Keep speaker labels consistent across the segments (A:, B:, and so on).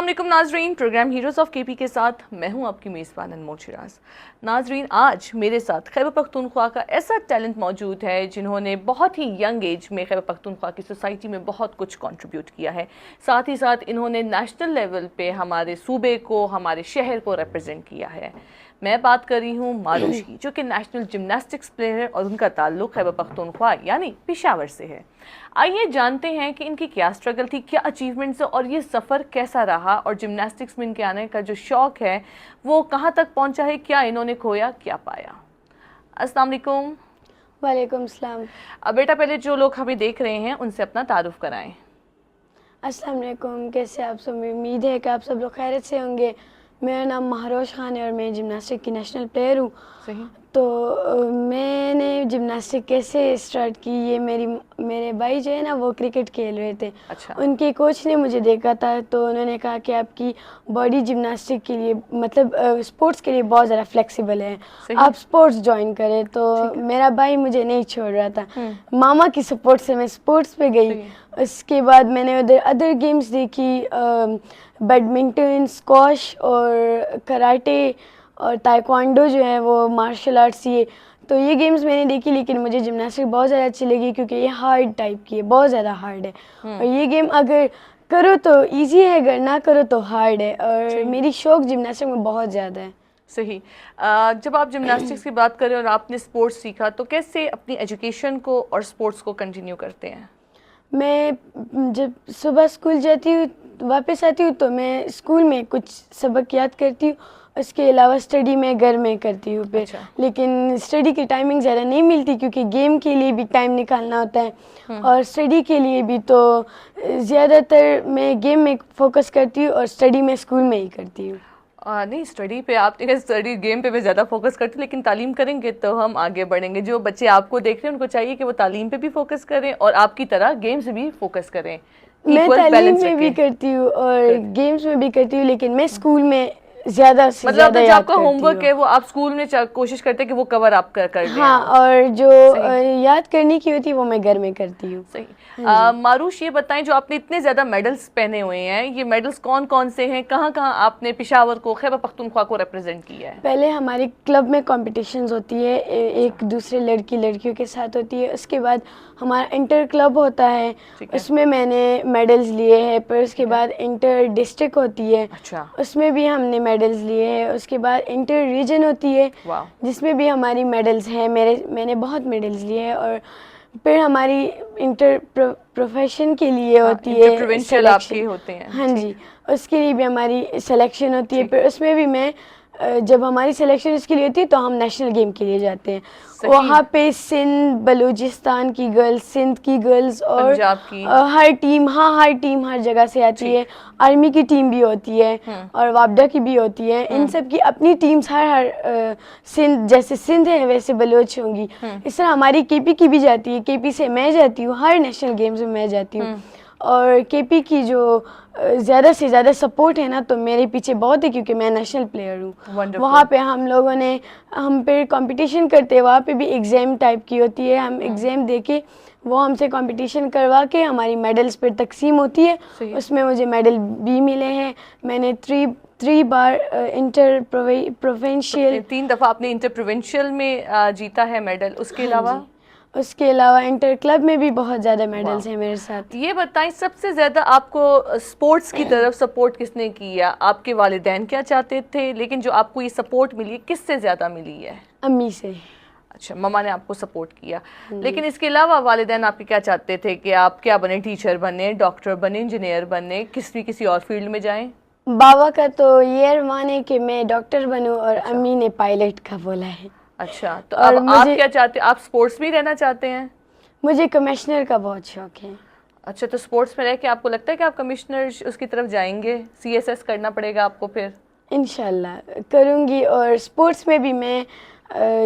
A: السلام علیکم ناظرین، پروگرام ہیروز آف کے پی کے ساتھ میں ہوں آپ کی میزبان انمول شیراز۔ ناظرین، آج میرے ساتھ خیبر پختونخوا کا ایسا ٹیلنٹ موجود ہے جنہوں نے بہت ہی ینگ ایج میں خیبر پختونخوا کی سوسائٹی میں بہت کچھ کنٹریبیوٹ کیا ہے، ساتھ ہی ساتھ انہوں نے نیشنل لیول پہ ہمارے صوبے کو، ہمارے شہر کو ریپرزینٹ کیا ہے۔ میں بات کر رہی ہوں ماروش کی، جو کہ نیشنل جمناسٹکس پلیئر ہے اور ان کا تعلق خیبر پختونخوا یعنی پشاور سے ہے۔ آئیے جانتے ہیں کہ ان کی کیا اسٹرگل تھی، کیا اچیومنٹس اور یہ سفر کیسا رہا، اور جمناسٹکس میں ان کے آنے کا جو شوق ہے وہ کہاں تک پہنچا ہے، کیا انہوں نے کھویا، کیا پایا۔ السلام علیکم۔
B: وعلیکم السلام۔
A: بیٹا پہلے جو لوگ ہمیں دیکھ رہے ہیں ان سے اپنا تعارف کرائیں۔
B: السلام علیکم، کیسے آپ سب؟ امید ہے کہ آپ سب لوگ خیریت سے ہوں گے۔ میرا نام مہروش خان ہے اور میں جمناسٹک کی نیشنل پلیئر ہوں۔
A: صحیح۔
B: تو میں نے جمناسٹک کیسے اسٹارٹ کی، یہ میرے بھائی جو ہے نا وہ کرکٹ کھیل رہے تھے۔
A: اچھا۔
B: ان کے کوچ نے مجھے دیکھا تھا تو انہوں نے کہا کہ آپ کی باڈی جمناسٹک کے لیے مطلب اسپورٹس کے لیے بہت زیادہ فلیکسیبل ہے، آپ اسپورٹس جوائن کریں۔ تو میرا بھائی مجھے نہیں چھوڑ رہا تھا، ماما کی سپورٹ سے میں اسپورٹس پہ گئی۔ اس کے بعد میں نے ادر گیمس دیکھی، بیڈمنٹن، اسکواش اور کراٹے اور تائیکوانڈو جو ہے وہ مارشل آرٹس، یہ تو یہ گیمز میں نے دیکھی، لیکن مجھے جمناسٹک بہت زیادہ اچھی لگی کیونکہ یہ ہارڈ ٹائپ کی ہے، بہت زیادہ ہارڈ ہے، اور یہ گیم اگر کرو تو ایزی ہے، اگر نہ کرو تو ہارڈ ہے، اور میری شوق جمناسٹک میں بہت زیادہ ہے۔
A: صحیح۔ جب آپ جمناسٹکس کی بات کریں اور آپ نے اسپورٹس سیکھا تو کیسے اپنی ایجوکیشن کو اور اسپورٹس کو کنٹینیو کرتے ہیں؟
B: میں جب صبح اسکول جاتی ہوں واپس آتی ہوں تو میں اسکول میں کچھ سبق یاد کرتی ہوں، اس کے علاوہ اسٹڈی میں گھر میں کرتی ہوں پھر، لیکن اسٹڈی کی ٹائمنگ زیادہ نہیں ملتی کیونکہ گیم کے لیے بھی ٹائم نکالنا ہوتا ہے اور اسٹڈی کے لیے بھی، تو زیادہ تر میں گیم میں فوکس کرتی ہوں اور اسٹڈی میں اسکول میں ہی کرتی ہوں۔
A: نہیں، اسٹڈی پہ آپ اسٹڈی گیم پہ بھی زیادہ فوکس کرتے ہیں، لیکن تعلیم کریں گے تو ہم آگے بڑھیں گے۔ جو بچے آپ کو دیکھ رہے ہیں ان کو چاہیے کہ وہ تعلیم پہ بھی فوکس کریں اور آپ کی طرح گیمز بھی فوکس کریں۔
B: میں تعلیم میں بھی کرتی ہوں اور گیمز میں بھی کرتی ہوں، لیکن میں اسکول میں زیادہ سے زیادہ
A: جو
B: یاد
A: آپ کا ہوم ورک ہے وہ آپ اسکول میں کوشش کرتے ہیں کہ وہ کور آپ کر لیں۔
B: ہاں، اور جو یاد کرنے کی ہوتی ہے وہ میں گھر میں کرتی ہوں۔
A: صحیح۔ ماروش، یہ بتائیں جو آپ نے اتنے زیادہ میڈلز پہنے ہوئے ہیں، یہ میڈلز کون کون سے ہیں، کہاں کہاں آپ نے پشاور کو، خیبر پختونخوا کو ریپرزینٹ کیا ہے؟
B: پہلے ہماری کلب میں کمپٹیشنز ہوتی ہے، ایک دوسرے لڑکیوں کے ساتھ ہوتی ہے، اس کے بعد ہمارا انٹر کلب ہوتا ہے، اس میں میں نے میڈلز لیے ہیں، پھر اس کے بعد انٹر ڈسٹرکٹ ہوتی ہے، اس میں بھی ہم نے میڈلز لیے ہیں، اس کے بعد انٹر ریجن ہوتی ہے جس میں بھی ہماری میڈلز ہیں، میں نے بہت میڈلز لیے ہیں، اور پھر ہماری انٹر پروفیشن کے لیے ہوتی ہے سلیکشن، ہاں جی، اس کے لیے بھی ہماری سلیکشن ہوتی ہے، پھر اس میں بھی میں جب ہماری سلیکشن اس کے لیے ہوتی ہے تو ہم نیشنل گیم کے لیے جاتے ہیں، وہاں پہ سندھ، بلوچستان کی گرلز، سندھ کی گرلز اور ہر ٹیم ہر جگہ سے آتی ہے، آرمی کی ٹیم بھی ہوتی ہے اور وابڈا کی بھی ہوتی ہے، ان سب کی اپنی ٹیمز ہر سندھ جیسے سندھ ہے ویسے بلوچ ہوں گی، اس طرح ہماری کے پی کی بھی جاتی ہے، کے پی سے میں جاتی ہوں، ہر نیشنل گیمز میں جاتی ہوں، اور کے پی کی جو زیادہ سے زیادہ سپورٹ ہے نا تو میرے پیچھے بہت ہے کیونکہ میں نیشنل پلیئر ہوں۔ وہاں پہ ہم پہ کمپٹیشن کرتے ہیں، وہاں پہ بھی ایگزام ٹائپ کی ہوتی ہے، ہم ایگزام دے کے وہ ہم سے کمپٹیشن کروا کے ہماری میڈلز پہ تقسیم ہوتی ہے، اس میں مجھے میڈل بھی ملے ہیں، میں نے 3 بار انٹر پروونشل،
A: 3 دفعہ آپ نے انٹر پروونشل میں جیتا ہے میڈل، اس کے علاوہ
B: اس کے علاوہ انٹر کلب میں بھی بہت زیادہ میڈلز ہیں میرے ساتھ۔
A: یہ بتائیں سب سے زیادہ آپ کو سپورٹس کی طرف سپورٹ کس نے کیا؟ آپ کے والدین کیا چاہتے تھے، لیکن جو آپ کو یہ سپورٹ ملی کس سے زیادہ ملی ہے؟
B: امی سے۔
A: اچھا، مما نے آپ کو سپورٹ کیا، لیکن اس کے علاوہ والدین آپ کے کیا چاہتے تھے کہ آپ کیا بنے، ٹیچر بنے، ڈاکٹر بنے، انجینئر بنے، کسی اور فیلڈ میں جائیں؟
B: بابا کا تو یہ ارمان ہے کہ میں ڈاکٹر بنوں اور امی نے پائلٹ کا بولا ہے۔
A: اچھا، تو اب آپ کیا چاہتے ہیں؟ آپ سپورٹس میں رہنا چاہتے ہیں؟
B: مجھے کمشنر کا بہت شوق ہے۔
A: اچھا، تو سپورٹس میں رہ کے آپ کو لگتا ہے کہ آپ کمشنر اس کی طرف جائیں گے؟ CSS کرنا پڑے گا آپ کو پھر؟
B: انشاءاللہ کروں گی، اور سپورٹس میں بھی میں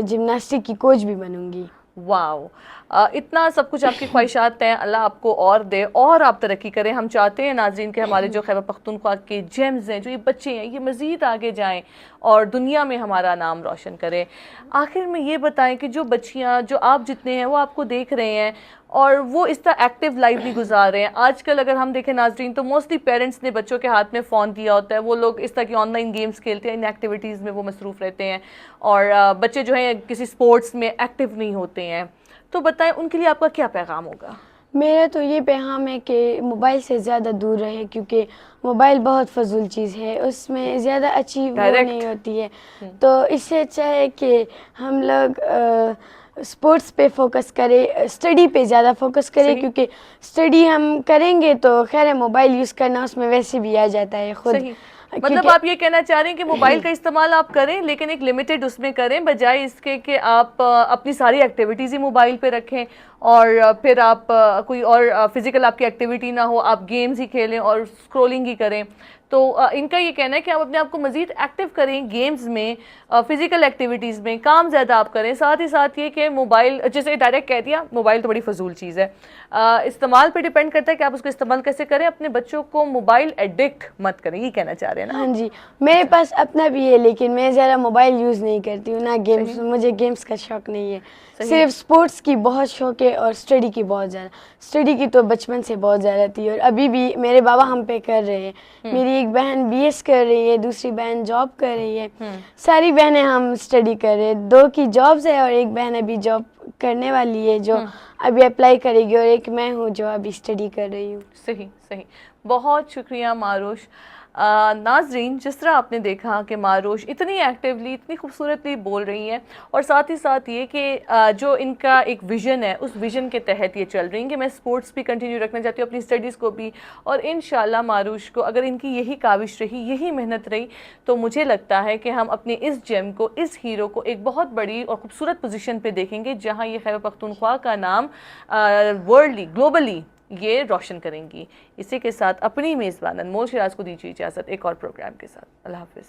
B: جمناسٹک کی کوچ بھی بنوں گی۔
A: واو، اتنا سب کچھ آپ کی خواہشات ہیں، اللہ آپ کو اور دے اور آپ ترقی کریں۔ ہم چاہتے ہیں ناظرین کہ ہمارے جو خیبر پختونخوا کے جیمز ہیں، جو یہ بچے ہیں، یہ مزید آگے جائیں اور دنیا میں ہمارا نام روشن کریں۔ آخر میں یہ بتائیں کہ جو بچیاں جو آپ جتنے ہیں وہ آپ کو دیکھ رہے ہیں اور وہ اس طرح ایکٹیو لائف بھی گزار رہے ہیں. آج کل اگر ہم دیکھیں ناظرین تو موسٹلی پیرنٹس نے بچوں کے ہاتھ میں فون دیا ہوتا ہے, وہ لوگ اس طرح کی آن لائن گیمز کھیلتے ہیں, ان ایکٹیویٹیز میں وہ مصروف رہتے ہیں, اور بچے جو ہیں کسی اسپورٹس میں ایکٹیو نہیں ہوتے ہیں. تو بتائیں ان کے لیے آپ کا کیا پیغام ہوگا؟
B: میرا تو یہ پیغام ہے کہ موبائل سے زیادہ دور رہے, کیونکہ موبائل بہت فضول چیز ہے, اس میں زیادہ اچھی وہ نہیں ہوتی ہے. تو اس سے اچھا ہے کہ ہم لوگ اسپورٹس پہ فوکس کرے, اسٹڈی پہ زیادہ فوکس کرے, کیونکہ اسٹڈی ہم کریں گے تو خیر ہے موبائل یوز کرنا اس میں ویسے بھی آ جاتا ہے خود.
A: مطلب آپ یہ کہنا چاہ رہے ہیں کہ موبائل کا استعمال آپ کریں لیکن ایک لمیٹڈ اس میں کریں, بجائے اس کے کہ آپ اپنی ساری ایکٹیویٹیز ہی موبائل پہ رکھیں اور پھر آپ کوئی اور فزیکل آپ کی ایکٹیویٹی نہ ہو, آپ گیمز ہی کھیلیں اور اسکرولنگ ہی کریں. تو ان کا یہ کہنا ہے کہ آپ اپنے آپ کو مزید ایکٹیو کریں گیمز میں, فزیکل ایکٹیویٹیز میں, کام زیادہ آپ کریں. ساتھ ہی ساتھ یہ کہ موبائل, جیسے ڈائریکٹ کہہ دیا موبائل تو بڑی فضول چیز ہے, استعمال پہ ڈیپینڈ کرتا ہے کہ آپ اس کو استعمال کیسے کریں. اپنے بچوں کو موبائل ایڈکٹ مت کریں, یہ کہنا چاہ رہے ہیں نا؟
B: ہاں جی, میرے پاس اپنا بھی ہے لیکن میں زیادہ موبائل یوز نہیں کرتی ہوں, نہ گیمز, مجھے گیمز کا شوق نہیں ہے. صرف اسپورٹس کی بہت شوق ہے اور اسٹڈی کی بہت زیادہ. اسٹڈی کی تو بچپن سے بہت زیادہ تھی اور ابھی بھی میرے بابا ہم پہ کر رہے ہیں. میری ایک بہن بی ایس کر رہی ہے, دوسری بہن جاب کر رہی ہے, ساری بہنیں ہم اسٹڈی کر رہے ہیں. 2 کی جابز ہے اور ایک بہن ابھی جاب کرنے والی ہے جو ابھی اپلائی کرے گی, اور ایک میں ہوں جو ابھی اسٹڈی کر رہی ہوں.
A: صحیح. بہت شکریہ معروش. ناظرین, جس طرح آپ نے دیکھا کہ معروش اتنی ایکٹیولی, اتنی خوبصورتلی بول رہی ہیں, اور ساتھ ہی ساتھ یہ کہ جو ان کا ایک ویژن ہے اس ویژن کے تحت یہ چل رہی ہیں کہ میں سپورٹس بھی کنٹینیو رکھنا چاہتی ہوں, اپنی اسٹڈیز کو بھی, اور انشاءاللہ معروش کو اگر ان کی یہی کاوش رہی, یہی محنت رہی, تو مجھے لگتا ہے کہ ہم اپنے اس جیم کو, اس ہیرو کو ایک بہت بڑی اور خوبصورت پوزیشن پہ دیکھیں گے جہاں یہ خیبر پختونخوا کا نام ورلڈلی, گلوبلی یہ روشن کریں گی. اسی کے ساتھ اپنی میزبان انمول شیراز کو دیجیے اجازت ایک اور پروگرام کے ساتھ. اللہ حافظ.